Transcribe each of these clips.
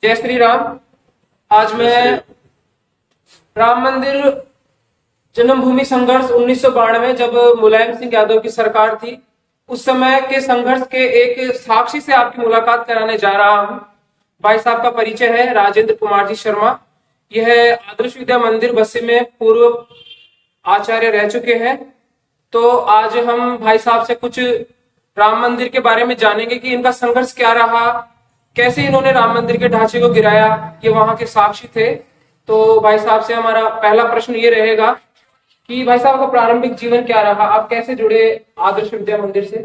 जय श्री राम। आज मैं राम मंदिर जन्मभूमि संघर्ष 1992 जब मुलायम सिंह यादव की सरकार थी, उस समय के संघर्ष के एक साक्षी से आपकी मुलाकात कराने जा रहा हूं। भाई साहब का परिचय है राजेंद्र कुमार जी शर्मा। यह आदर्श विद्या मंदिर बस्सी में पूर्व आचार्य रह चुके हैं। तो आज हम भाई साहब से कुछ राम मंदिर के बारे में जानेंगे कि इनका संघर्ष क्या रहा, कैसे इन्होंने राम मंदिर के ढांचे को गिराया, ये वहां के साक्षी थे। तो भाई साहब से हमारा पहला प्रश्न ये रहेगा कि भाई साहब का प्रारंभिक जीवन क्या रहा, आप कैसे जुड़े आदर्श विद्या मंदिर से?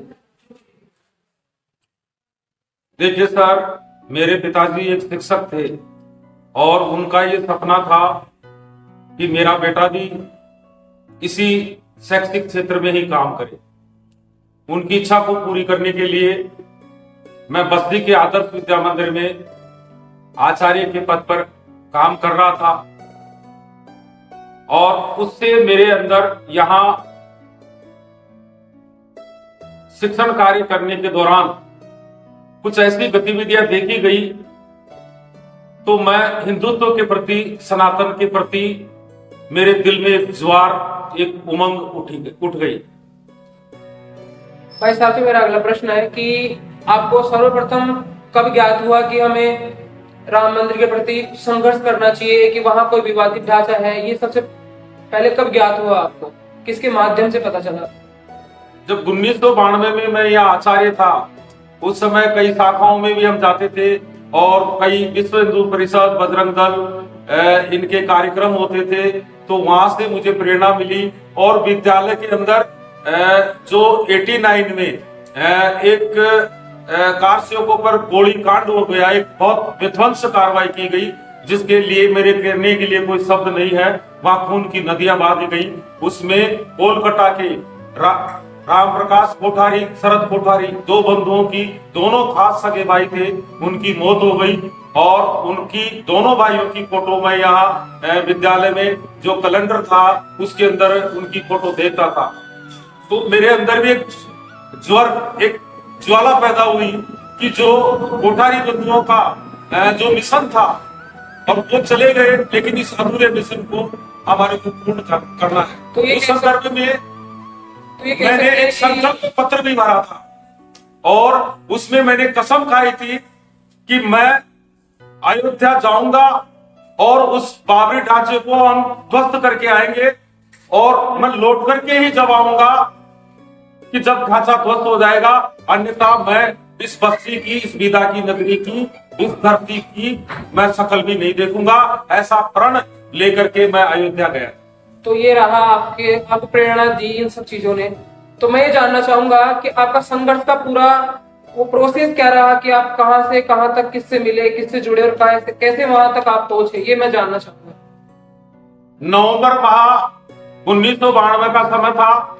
देखिए सर, मेरे पिताजी एक शिक्षक थे और उनका ये सपना था कि मेरा बेटा भी इसी शैक्षिक क्षेत्र में ही काम करे। उनकी इच्छा को पूरी करने के लिए मैं बस्ती के आदर्श विद्या मंदिर में आचार्य के पद पर काम कर रहा था और उससे मेरे अंदर यहाँ शिक्षण कार्य करने के दौरान कुछ ऐसी गतिविधियां देखी गई तो मैं हिंदुत्व के प्रति, सनातन के प्रति मेरे दिल में एक ज्वार, एक उमंग उठ गई। भाई साहब से मेरा अगला प्रश्न है कि आपको सर्वप्रथम कब ज्ञात हुआ कि हमें राम मंदिर के प्रति संघर्ष करना चाहिए, कि वहां कोई विवादित ढांचा है? ये सबसे पहले कब ज्ञात हुआ आपको, किसके माध्यम से पता चला? जब 1992 में मैं यहाँ आचार्य था, उस समय कई शाखाओं में भी हम जाते थे और कई विश्व हिंदू परिषद, बजरंग दल इनके कार्यक्रम होते थे, तो वहां से मुझे प्रेरणा मिली। और विद्यालय के अंदर जो 89 में एक कार सेवकों पर गोली कांड हो गया, एक बहुत विध्वंस कार्रवाई की गई, जिसके लिए मेरे कहने के लिए कोई शब्द नहीं है। वहां खून की नदियां बहा गई। उसमें कोलकाता के राम प्रकाश कोठारी, शरद कोठारी, दो बंधुओं की, दोनों खास सगे भाई थे, उनकी मौत हो गई। और उनकी दोनों भाइयों की फोटो मैं यहाँ विद्यालय में जो कैलेंडर था उसके अंदर उनकी फोटो देखता था। तो मेरे अंदर भी एक ज्वाला पैदा हुई कि जो कोठारी बंधुओं का जो मिशन था, और वो चले गए, लेकिन इस अधूरे मिशन को हमारे को पूर्ण करना है। तो ये उस संदर्भ में मैंने एक संकल्प पत्र भी भरा था और उसमें मैंने कसम खाई थी कि मैं अयोध्या जाऊंगा और उस बाबरी ढांचे को हम ध्वस्त करके आएंगे, और मैं लौट करके ही जब आऊंगा कि जब ढांचा ध्वस्त हो जाएगा, अन्यथा मैं इस बस्ती की, इस विदा की नगरी की, इस धरती की मैं शकल भी नहीं देखूंगा। ऐसा प्रण लेकर के मैं अयोध्या गया। तो ये रहा आपको प्रेरणा दी इन सब चीजों ने। तो मैं ये जानना चाहूंगा कि आपका संघर्ष का पूरा वो प्रोसेस क्या रहा, कि आप कहां से कहां तक, किससे मिले, किससे जुड़े और कैसे वहां तक आप पहुंचे, ये मैं जानना चाहूंगा। नवंबर माह 1992 का समय था।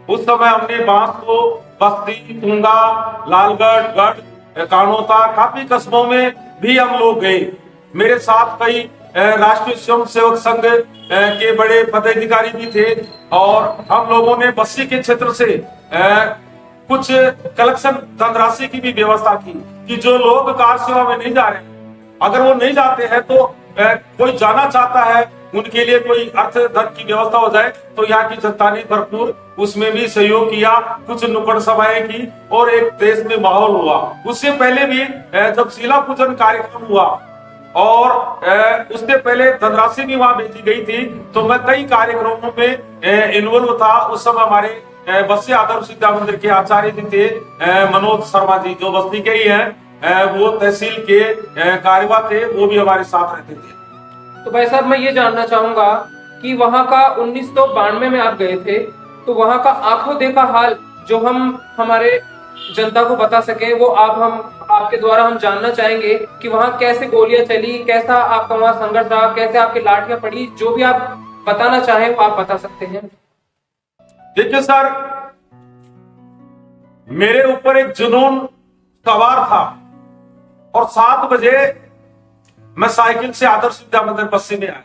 उस समय हमने बांस को बस्ती, तुंगा, लालगढ़, गढ़, कानोता, काफी कस्बों में भी हम लोग गए। मेरे साथ कई राष्ट्रीय स्वयं सेवक संघ के बड़े पदाधिकारी भी थे और हम लोगों ने बस्ती के क्षेत्र से कुछ कलेक्शन धनराशि की भी व्यवस्था की कि जो लोग कार सेवा में नहीं जा रहे, अगर वो नहीं जाते हैं तो कोई जाना चाहता है, उनके लिए कोई अर्थ धन की व्यवस्था हो जाए। तो यहाँ की जनता ने भरपूर उसमें भी सहयोग किया, कुछ नुक्कड़ सभाएं की और एक देश में माहौल हुआ। उससे पहले भी जब शिला पूजन कार्यक्रम हुआ और उससे पहले धनराशि भी वहां भेजी गई थी, तो मैं कई कार्यक्रमों में इन्वॉल्व था। उस समय हमारे बस्ती आदर्श विद्या मंदिर के आचार्य जी थे मनोज शर्मा जी, जो बस्ती के ही हैं, वो तहसील के कार्यवाह थे, वो भी हमारे साथ रहते थे। तो भाई साहब, मैं ये जानना चाहूंगा कि वहां का 1992 में आप गए थे, तो वहां का आंखों देखा हाल जो हम हमारे जनता को बता सके, वो आपके द्वारा हम जानना चाहेंगे कि वहां कैसे गोलियां चली, कैसा आपका वहां संघर्ष रहा, कैसे आपकी लाठियां पड़ी, जो भी आप बताना चाहें वो आप बता सकते हैं। देखिए सर, मेरे ऊपर एक जुनून सवार था और 7 बजे मैं साइकिल से आदर्श विद्या मंदिर बस्ती में आया।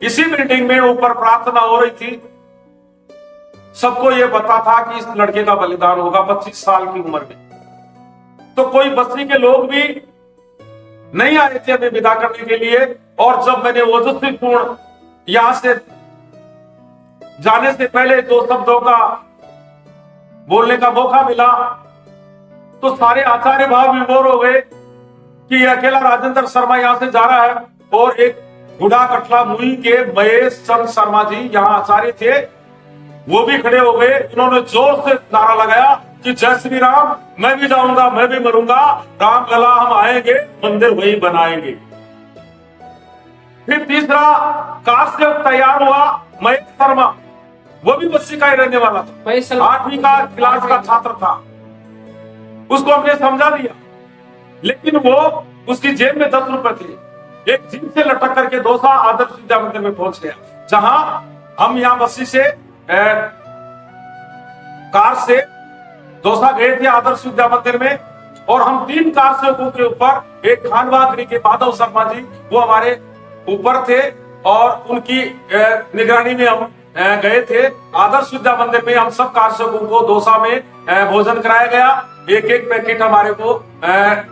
इसी बिल्डिंग में ऊपर प्रार्थना हो रही थी। सबको यह पता था कि इस लड़के का बलिदान होगा 25 साल की उम्र में। तो कोई बस्ती के लोग भी नहीं आए थे हमें विदा करने के लिए। और जब मैंने ओजस्वीपूर्ण यहां से जाने से पहले 2 शब्दों का बोलने का मौका मिला, तो सारे आचार्य भाव विभोर हो गए कि अकेला राजेंद्र शर्मा यहां से जा रहा है। और एक गुड़ा कटला मुई के महेश चंद शर्मा जी यहां आचार्य थे, वो भी खड़े हो गए। उन्होंने जोर से नारा लगाया कि जय श्री राम, मैं भी जाऊंगा, मैं भी मरूंगा, राम लला हम आएंगे, मंदिर वही बनाएंगे। फिर तीसरा कार से तैयार हुआ महेश शर्मा, वो भी बस्सी का ही रहने वाला था, 8वीं का क्लास का छात्र था। उसको हमने समझा दिया, लेकिन वो उसकी जेब में 10 रुपए थे। एक जीप से लटक करके दौसा आदर्श विद्या मंदिर में पहुंच गया, जहां हम यहां बस्सी से कार से दौसा गए थे आदर्श विद्या मंदिर में। और हम 3 कार सेवकों के ऊपर, एक खानवागरी के माधव शर्मा जी वो हमारे ऊपर थे, और उनकी निगरानी में हम गए थे आदर्श विद्या मंदिर में। हम सब कार सेवकों को दौसा में भोजन कराया गया। एक पैकेट हमारे को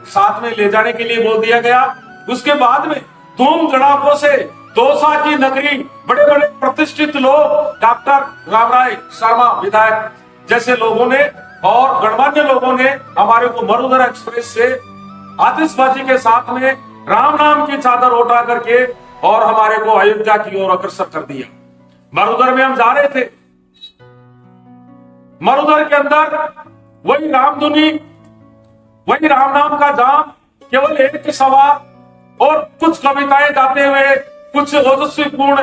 साथ में ले जाने के लिए बोल दिया गया। उसके बाद में धूम धड़ाकों से दौसा की नगरी, बड़े बड़े प्रतिष्ठित लोग, डॉक्टर रामराय शर्मा विधायक जैसे लोगों ने और गणमान्य लोगों ने हमारे को मरुधर एक्सप्रेस से आतिशबाजी के साथ में राम नाम की चादर उठा करके और हमारे को अयोध्या की ओर अग्रसर कर दिया। मरुधर में हम जा रहे थे, मरुधर के अंदर वही रामधुनी, वही राम नाम का जाम, केवल एक सवार और कुछ कविताएं गाते हुए, कुछ ओजस्वीपूर्ण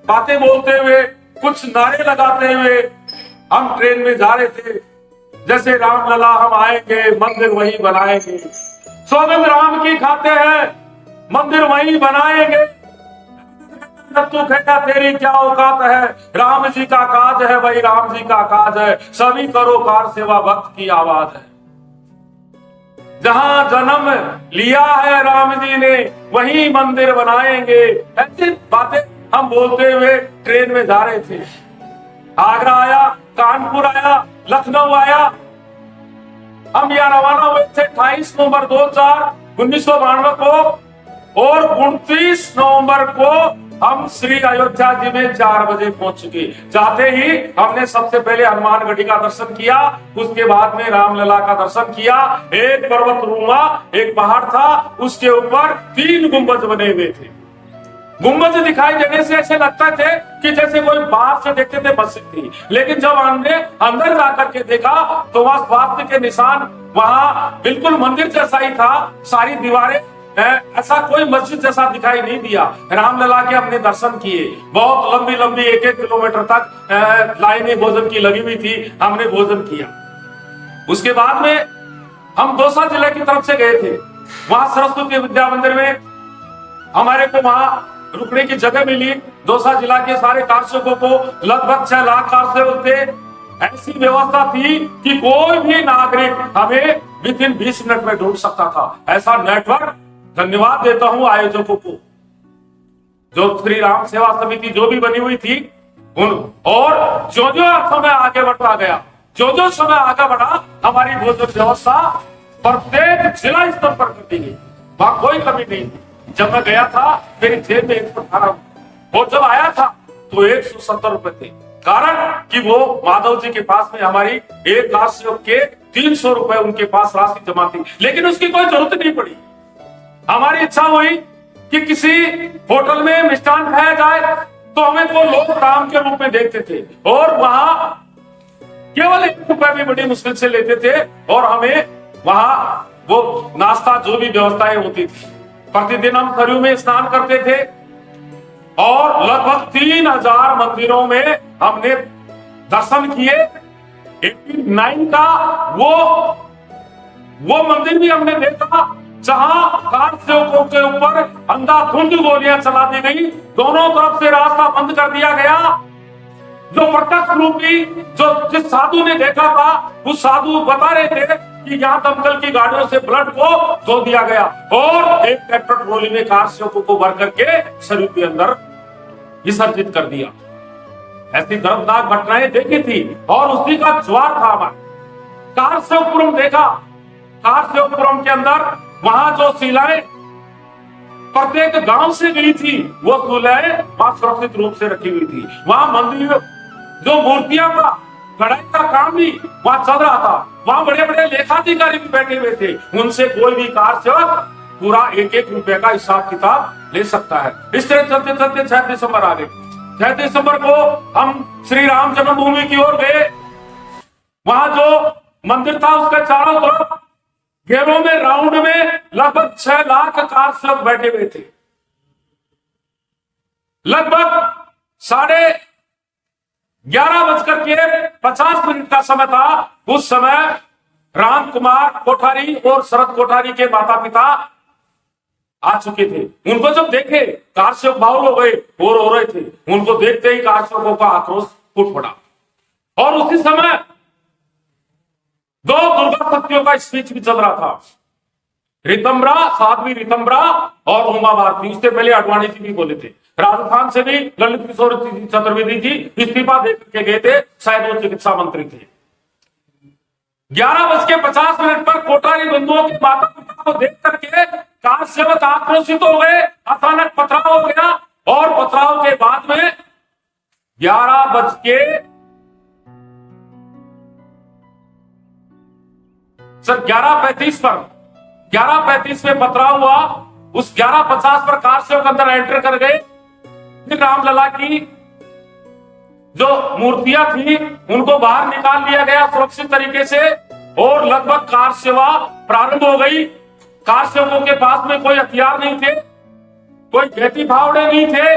बातें बोलते हुए, कुछ नारे लगाते हुए हम ट्रेन में जा रहे थे। जैसे राम लला हम आएंगे, मंदिर वही बनाएंगे, सौगंध राम की खाते हैं, मंदिर वही बनाएंगे, तू कहता तेरी क्या औकात है, राम जी का काज है, वही राम जी का काज है, सभी करो कार सेवा, भक्त की आवाज है। जहां जन्म लिया है राम जी ने, वही मंदिर बनाएंगे। ऐसी बातें हम बोलते हुए ट्रेन में जा रहे थे। आगरा आया, कानपुर आया, लखनऊ आया। हम यहाँ रवाना हुए थे 28 नवंबर 1992 को, और 29 नवंबर को हम श्री अयोध्या जी में 4 बजे पहुंच चुके। जाते ही हमने सबसे पहले हनुमानगढ़ी का दर्शन किया, उसके बाद में रामलला का दर्शन किया। एक पर्वत रूमा एक पहाड़ था, उसके ऊपर 3 गुंबज बने हुए थे। गुंबज दिखाई देने से ऐसे लगता थे कि जैसे कोई बाहर से देखते थे मस्जिद थी, लेकिन जब हमने अंदर जाकर के देखा तो वहां स्वास्थ्य के निशान, वहां बिल्कुल मंदिर जैसा ही था। सारी दीवारें, ऐसा कोई मस्जिद जैसा दिखाई नहीं दिया। रामलला के हमने दर्शन किए। बहुत लंबी लंबी 1-1 किलोमीटर तक लाइनें भोजन की लगी हुई थी, हमने भोजन किया। उसके बाद में हम दौसा जिले की तरफ से गए थे। वहां सरस्वती विद्या मंदिर में हमारे को वहां रुकने की जगह मिली। दौसा जिला के सारे कारसेवकों को, लगभग 6 लाख कारसेवक थे। ऐसी व्यवस्था थी कि कोई भी नागरिक हमें विदिन 20 मिनट में ढूंढ सकता था। ऐसा नेटवर्क, धन्यवाद देता हूं आयोजकों को, जो श्री राम सेवा समिति जो भी बनी हुई थी उन। और जो जो समय आगे बढ़ता गया, जो जो समय आगे बढ़ा, हमारी भोजन व्यवस्था प्रत्येक जिला स्तर पर कर दी गई, वहां कोई कमी नहीं थी। जब मैं गया था मेरी जेब में 118, और जब आया था तो 170 रुपए थे। कारण कि वो माधव जी के पास में हमारी एक कारसेवक के 300 रुपए उनके पास राशि जमा थी, लेकिन उसकी कोई जरूरत नहीं पड़ी। हमारी इच्छा हुई कि किसी होटल में मिष्ठान खाया जाए, तो हमें तो लोग दाम के रूप में देखते थे, और वहां केवल 1 रुपए भी बड़ी मुश्किल से लेते थे। और हमें वहां वो नाश्ता जो भी व्यवस्थाएं होती थी, प्रतिदिन हम सरयू में स्नान करते थे, और लगभग 3000 मंदिरों में हमने दर्शन किए। 89 का वो मंदिर भी हमने देखा जहां कारसेवकों के ऊपर अंधाधुंध गोलियां चला दी गई, दोनों तरफ से रास्ता बंद कर दिया गया। जो प्रत्यक्ष रूपी, जो जिस साधु ने देखा था, उस साधु बता रहे थे कि यहाँ दमकल की गाड़ियों से ब्लड को धो दिया गया, और एक ट्रैक्टर ट्रॉली में कारसेवकों को भर करके सरयू के अंदर विसर्जित कर दिया। ऐसी दर्दनाक घटनाएं देखी थी, और उसी का ज्वार था हमारा। कारसेवकपुरम देखा, कारसेवकपुरम के अंदर वहां जो शिलाएं प्रत्येक गांव से गई थी, वो सुलह वहां सुरक्षित रूप से रखी हुई थी। वहां मंदिर, जो मूर्तियां का कढ़ाई का काम भी वहां चल रहा था। वहां बड़े बड़े लेखाधिकारी भी बैठे हुए थे, उनसे कोई भी कार सेवक पूरा एक एक रुपए का हिसाब किताब ले सकता है। इस तरह चलते चलते 6 दिसंबर आ गए। 6 दिसंबर को हम श्री राम जन्मभूमि की ओर गए। वहां जो मंदिर था उसके चारों तरफ घेरों में, राउंड में लगभग 6 लाख कार सेवक बैठे हुए थे। लगभग 11:50 का समय था। उस समय राम कुमार कोठारी और शरद कोठारी के माता पिता आ चुके थे। उनको जब देखे, कार सेवक बाउल हो गए और हो रहे थे। उनको देखते ही कार सेवकों का आक्रोश फूट पड़ा। और उसी समय 2 दुर्गा शक्तियों का स्पीच भी चल रहा था, रितंबरा, साध्वी रितंबरा और उमा भारती। उससे पहले अडवाणी जी भी बोले थे। राजस्थान से भी ललित किशोर चतुर्वेदी जी इस्तीफा दे करके गए थे, शायद वो चिकित्सा मंत्री थे। 11:50 पर कोठारी बंधुओं के माता पिता को देख करके कार सेवक आक्रोशित हो गए। अचानक पथराव हो गया और पथराव के बाद में 11:35 में पथराव हुआ। उस 11:50 पर कार सेवक अंदर एंटर कर गए। फिर रामलला की जो मूर्तियां थी उनको बाहर निकाल लिया गया सुरक्षित तरीके से और लगभग कार सेवा प्रारंभ हो गई। कार सेवकों के पास में कोई हथियार नहीं थे, कोई खेती फावड़े नहीं थे।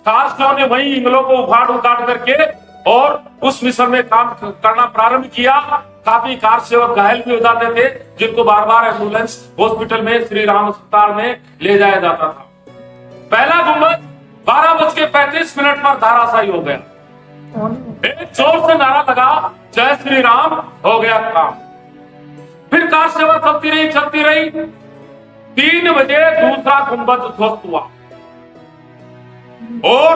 कार सेवकों ने वही इंगलों को उखाड़ उखाड़ करके और उस मिशन में काम करना प्रारंभ किया। काफी कार सेवक घायल भी हो जाते थे, जिनको बार बार एम्बुलेंस हॉस्पिटल में श्री राम अस्पताल में ले जाया जाता था। पहला गुंबद 12:35 पर धराशायी हो गया। एक जोर से नारा लगा, जय श्री राम, हो गया काम। फिर कार सेवा चलती रही। 3 बजे दूसरा गुंबद ध्वस्त हुआ और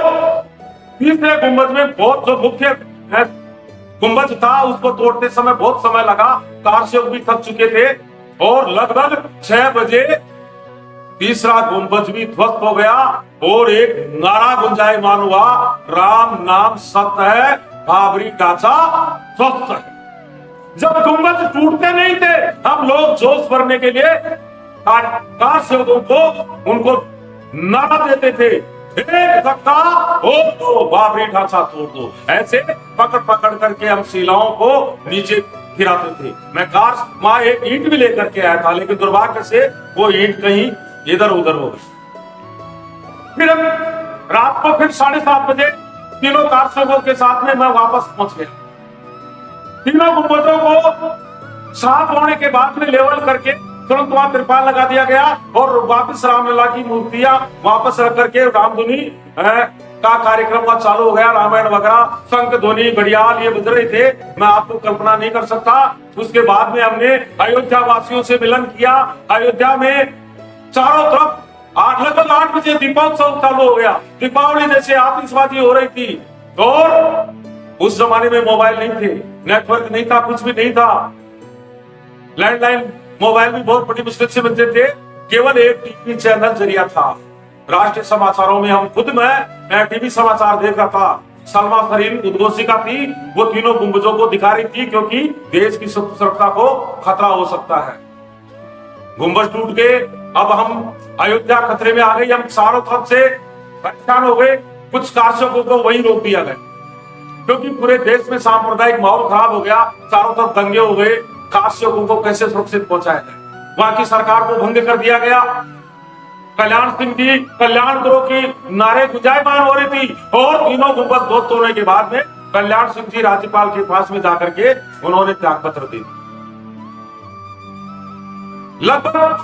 तीसरे गुंबद में बहुत, जो मुख्य गुंबद था उसको तोड़ते समय बहुत समय लगा। कार सेवक भी थक चुके थे और लगभग 6 बजे तीसरा गुंबद भी ध्वस्त हो गया और एक नारा गुंजायमान हुआ, राम नाम सत्य है, बाबरी ढांचा ध्वस्त है। जब गुंबद टूटते नहीं थे, हम लोग जोश भरने के लिए कार सेवकों को उनको नारा देते थे, एक धक्का हो तो बाबरी ढांचा तोड़ दो। ऐसे पकड़ पकड़ करके हम शिलाओं को नीचे गिराते थे। मैं कार वहां एक ईंट भी लेकर के आया था, लेकिन दुर्भाग्य से वो ईंट कहीं इधर उधर हो गई। फिर हम रात को फिर 7:30 बजे तीनों कार सेवकों के साथ में मैं वापस पहुंच गया। तीनों गुंबदों को साफ होने के बाद में लेवल करके तुरंत वहां तिरपाल लगा दिया गया और वापस रामलला की मूर्तियां वापस रख करके रामधुनी का कार्यक्रम वहां चालू हो गया। रामायण वगैरह, शंख ध्वनि, घड़ियाल ये बज रहे थे, मैं आपको कल्पना नहीं कर सकता। उसके बाद में हमने अयोध्या वासियों से मिलन किया। अयोध्या में चारों तरफ लगभग 8 बजे दीपोत्सव चालू हो गया। दीपावली जैसे आतिशबाजी हो रही थी और उस जमाने में मोबाइल नहीं थे, नेटवर्क नहीं था, कुछ भी नहीं था। लैंडलाइन मोबाइल भी बहुत बड़ी मुश्किल से मिलते थे। केवल एक टीवी चैनल जरिया था। राष्ट्रीय समाचारों में हम खुद, मैं टीवी समाचार देख रहा था। सलमा फरीन उद्घोषिका थी, वो तीनों गुंबजों को दिखा रही थी क्योंकि देश की सुरक्षा को खतरा हो सकता है। गुंबज टूट गए, अब हम अयोध्या खतरे में आ गई। हम चारों तरफ से परेशान हो गए। कुछ कारसेवकों को वहीं रोक दिया गया क्योंकि पूरे देश में सांप्रदायिक माहौल खराब हो गया। चारों तरफ दंगे हो गए। कारसेवकों को कैसे सुरक्षित पहुंचाया जाए, वहां की सरकार को भंग कर दिया गया। कल्याण सिंह जी कल्याण करो की नारे गुंजायमान हो रही थी और तीनों गुंबद ध्वस्त होने के बाद में कल्याण सिंह जी राज्यपाल के पास में जाकर के उन्होंने त्याग पत्र दे दिया। लगभग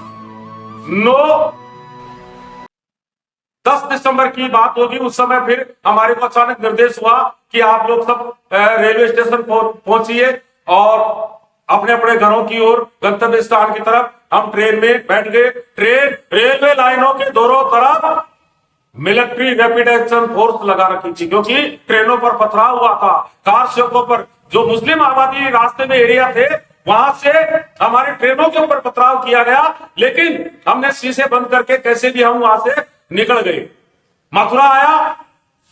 10 दिसंबर की बात होगी। उस समय फिर हमारे को अचानक निर्देश हुआ कि आप लोग सब रेलवे स्टेशन पहुंचिए और अपने अपने घरों की ओर गंतव्य स्थान की तरफ। हम ट्रेन में बैठ गए। ट्रेन रेलवे लाइनों के दोनों तरफ मिलिट्री रैपिड एक्शन फोर्स लगा रखी थी क्योंकि ट्रेनों पर पथराव हुआ था। कार सेवकों पर जो मुस्लिम आबादी रास्ते में एरिया थे वहां से हमारे ट्रेनों के ऊपर पथराव किया गया, लेकिन हमने शीशे बंद करके कैसे भी हम वहां से निकल गए। मथुरा आया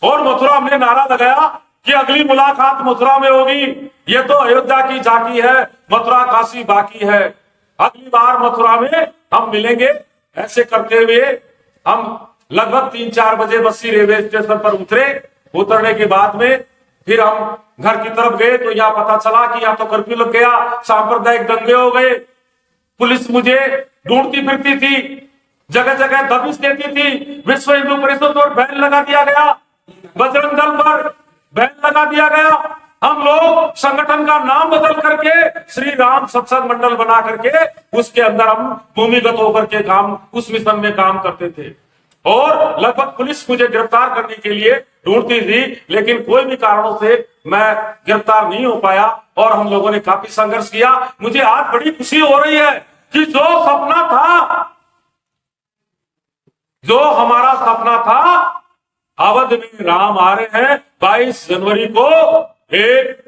और मथुरा हमने नारा लगाया कि अगली मुलाकात मथुरा में होगी, ये तो अयोध्या की झांकी है, मथुरा काशी बाकी है, अगली बार मथुरा में हम मिलेंगे। ऐसे करते हुए हम लगभग 3-4 बजे बस्सी रेलवे स्टेशन पर उतरे। उतरने के बाद में फिर हम घर की तरफ गए तो यहाँ पता चला कि यहाँ तो कर्फ्यू लग गया, सांप्रदायिक दंगे हो गए, पुलिस मुझे ढूंढती फिरती थी, जगह जगह दबिश देती थी, विश्व हिंदू परिषद पर बैन लगा दिया गया, बजरंग दल पर बैन लगा दिया गया। हम लोग संगठन का नाम बदल करके श्री राम सत्संग मंडल बना करके उसके अंदर हम भूमिगत होकर के काम, उस मिशन में काम करते थे। और लगभग पुलिस मुझे गिरफ्तार करने के लिए ढूंढती थी, लेकिन कोई भी कारणों से मैं गिरफ्तार नहीं हो पाया और हम लोगों ने काफी संघर्ष किया। मुझे आज बड़ी खुशी हो रही है कि जो सपना था, जो हमारा सपना था, अवध में राम आ रहे हैं। 22 जनवरी को एक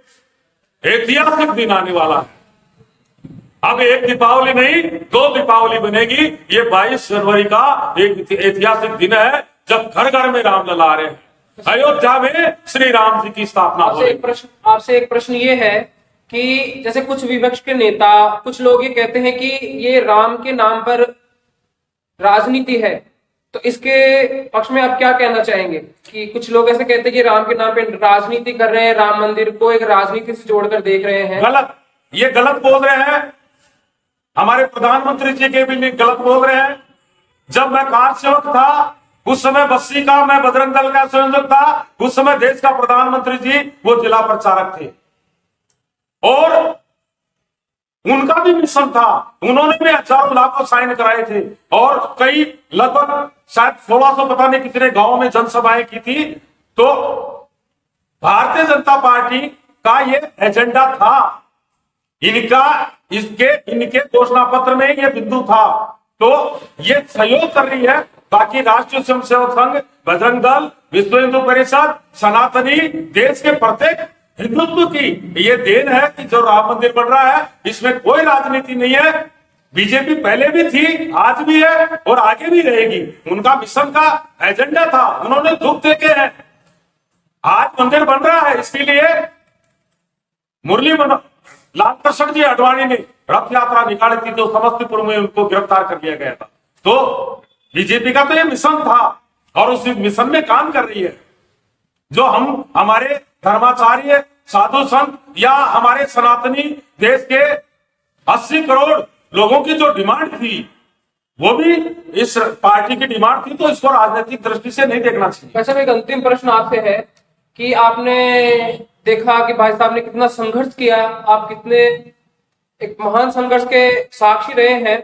ऐतिहासिक दिन आने वाला है। अब एक दीपावली नहीं, 2 दीपावली बनेगी। ये 22 जनवरी का एक ऐतिहासिक दिन है जब घर घर में रामलला आ रहे हैं, अयोध्या में श्री राम जी की स्थापना हो रही है। आपसे एक प्रश्न ये है कि जैसे कुछ विपक्ष के नेता, कुछ लोग ये कहते हैं कि ये राम के नाम पर राजनीति है, तो इसके पक्ष में आप क्या कहना चाहेंगे? कि कुछ लोग ऐसे कहते हैं कि राम के नाम पे राजनीति कर रहे हैं, राम मंदिर को एक राजनीति से जोड़कर देख रहे हैं। गलत, ये गलत बोल रहे हैं। हमारे प्रधानमंत्री जी के भी गलत बोल रहे हैं। जब मैं कार सेवक था उस समय बस्सी का, मैं बजरंग दल का संयोजक था, उस समय देश का प्रधानमंत्री जी वो जिला प्रचारक थे और उनका भी मिशन था। उन्होंने भी हजारों लाखों साइन कराए थे और कई लगभग शायद 1600 पता नहीं कितने गांवों में जनसभाएं की थी। तो भारतीय जनता पार्टी का ये एजेंडा था, इनके घोषणा पत्र में ये बिंदु था। तो ये सहयोग कर रही है। बाकी राष्ट्रीय स्वयंसेवक संघ, बजरंग दल, विश्व हिंदू परिषद, सनातनी, देश के प्रत्येक हिंदुत्व की ये देन है कि जो राम मंदिर बन रहा है, इसमें कोई राजनीति नहीं है। बीजेपी पहले भी थी, आज भी है और आगे भी रहेगी। उनका मिशन का एजेंडा था, उन्होंने दुख देखे हैं। आज मंदिर बन रहा है, इसके लिए मुरली लाल कृष्ण जी अडवाणी ने रथ यात्रा निकाली थी, तो समस्तीपुर में उनको गिरफ्तार कर लिया गया था। तो बीजेपी का तो ये मिशन था और उस मिशन में काम कर रही है। जो हमारे धर्माचार्य, साधु संत या हमारे सनातनी देश के 80 करोड़ लोगों की जो डिमांड थी, वो भी इस पार्टी की डिमांड थी। तो इसको राजनीतिक दृष्टि से नहीं देखना चाहिए। वैसे एक अंतिम प्रश्न आपसे है कि आपने देखा कि भाई साहब ने कितना संघर्ष किया, आप कितने एक महान संघर्ष के साक्षी रहे हैं।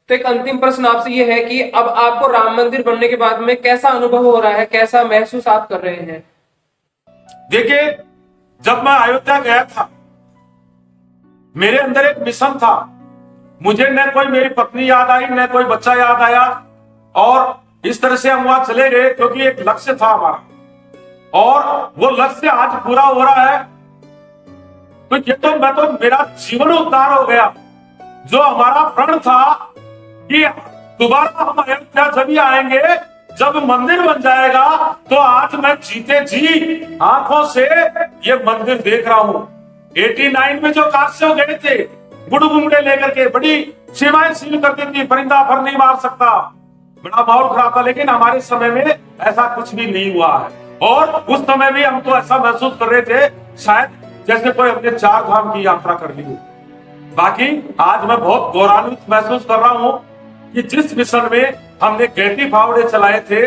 तो एक अंतिम प्रश्न आपसे ये है कि अब आपको राम मंदिर बनने के बाद में कैसा अनुभव हो रहा है, कैसा महसूस आप कर रहे हैं? देखिए, जब मैं अयोध्या गया था, मेरे अंदर एक मिशन था। मुझे न कोई मेरी पत्नी याद आई, न कोई बच्चा याद आया और इस तरह से हम वहां चले गए क्योंकि एक लक्ष्य था हमारा और वो लक्ष्य आज पूरा हो रहा है। तो ये तो मेरा जीवन उद्धार हो गया। जो हमारा प्रण था कि दोबारा हम अयोध्या जब ही आएंगे जब मंदिर बन जाएगा, तो आज मैं जीते जी आंखों से ये मंदिर देख रहा हूं। 89 में जो काशी गए थे बुड़बुंगड़े लेकर के, बड़ी सीमाएं सील कर दी थी, परिंदा फर नहीं मार सकता, बड़ा माहौल खराब था। लेकिन हमारे समय में ऐसा कुछ भी नहीं हुआ है और उस समय भी हम तो ऐसा महसूस कर रहे थे शायद जैसे कोई हमने 4 धाम की यात्रा कर ली हो। बाकी आज मैं बहुत गौरवान्वित महसूस कर रहा हूं कि जिस मिशन में हमने गैती फावड़े चलाए थे,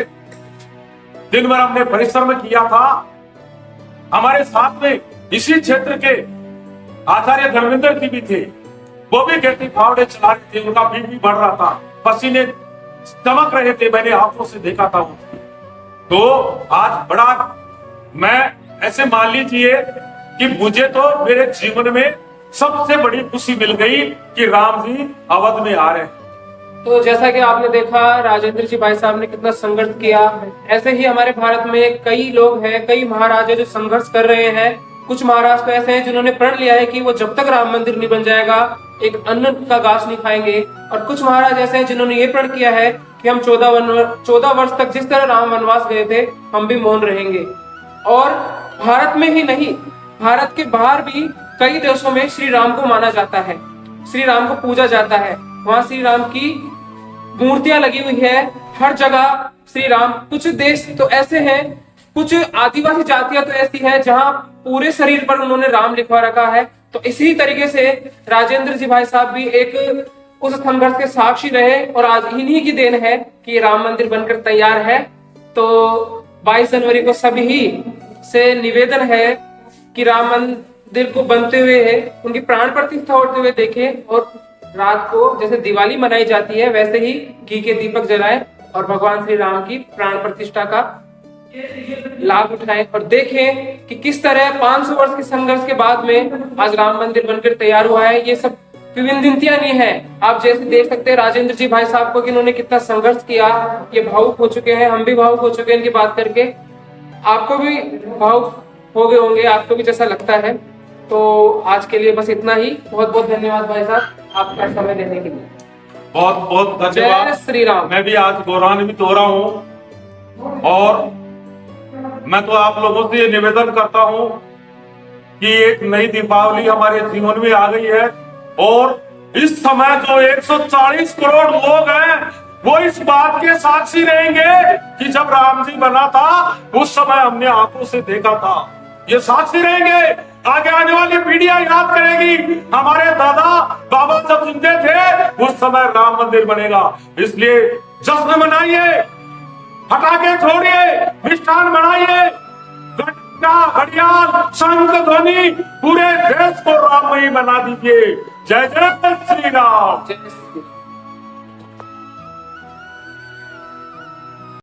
दिन भर हमने परिश्रम किया था। हमारे साथ में इसी क्षेत्र के आचार्य धर्मेंद्र जी भी थे, वो भी गैती फावड़े चला रहे थे, उनका बीपी बढ़ रहा था, पसीने चमक रहे थे, मैंने आंखों से देखा था उनको। तो आज बड़ा, मैं ऐसे मान लीजिए कि मुझे तो मेरे जीवन में सबसे बड़ी खुशी मिल गई कि राम जी अवध में आ रहे हैं। तो जैसा कि आपने देखा राजेंद्र जी भाई साहब ने कितना संघर्ष किया, ऐसे ही हमारे भारत में कई लोग हैं, कई महाराज हैं जो संघर्ष कर रहे हैं। कुछ महाराज तो ऐसे हैं जिन्होंने प्रण लिया है कि वो जब तक राम मंदिर नहीं बन जाएगा एक अन्न का घास नहीं खाएंगे। और कुछ महाराज ऐसे हैं जिन्होंने ये प्रण किया है कि हम 14 वर्ष तक जिस तरह राम वनवास गए थे हम भी मौन रहेंगे। और भारत में ही नहीं, भारत के बाहर भी कई देशों में श्री राम को माना जाता है, श्री राम को पूजा जाता है। वहां श्री राम की मूर्तियां लगी हुई है हर जगह श्री राम। कुछ देश तो ऐसे हैं, कुछ आदिवासी जातियां तो ऐसी हैं जहां पूरे शरीर पर उन्होंने राम लिखवा रखा है। तो इसी तरीके से राजेंद्र जी भाई साहब भी एक उस संघर्ष के साक्षी रहे और आज इन्हीं की देन है कि राम मंदिर बनकर तैयार है। तो 22 जनवरी को सभी से निवेदन है कि राम मंदिर को बनते हुए उनकी प्राण प्रतिष्ठा होते हुए देखें और रात को जैसे दिवाली मनाई जाती है वैसे ही घी के दीपक जलाएं और भगवान श्री राम की प्राण प्रतिष्ठा का लाभ उठाएं और देखें कि किस तरह 500 वर्ष के संघर्ष के बाद में आज राम मंदिर बनकर तैयार हुआ है। ये सब किंवदंतियां नहीं है। आप जैसे देख सकते हैं राजेंद्र जी भाई साहब को कि इन्होंने कितना संघर्ष किया, ये भावुक हो चुके हैं, हम भी भावुक हो चुके हैं इनकी बात करके। आपको भी भावुक हो गए होंगे, आपको भी जैसा लगता है। तो आज के लिए बस इतना ही। बहुत बहुत धन्यवाद भाई साहब आपका समय देने के लिए। बहुत बहुत धन्यवाद। जय श्री राम। मैं भी आज गौरवान्वित हो रहा हूँ और मैं तो आप लोगों से ये निवेदन करता हूँ कि एक नई दीपावली हमारे जीवन में आ गई है और इस समय जो 140 करोड़ लोग हैं वो इस बात के साक्षी रहेंगे कि जब राम जी बना था उस समय हमने आंखों से देखा था। ये साक्षी रहेंगे, आगे आने वाली पीढ़ियां याद करेगी हमारे दादा बाबा जब जिंदे थे उस समय राम मंदिर बनेगा। इसलिए जश्न मनाइए, पटाखे छोड़िए, मिष्ठान बनाइए, घंटा घड़ियाल शंख ध्वनि पूरे देश को राममयी बना दीजिए। जय जय श्री राम। जय श्री राम।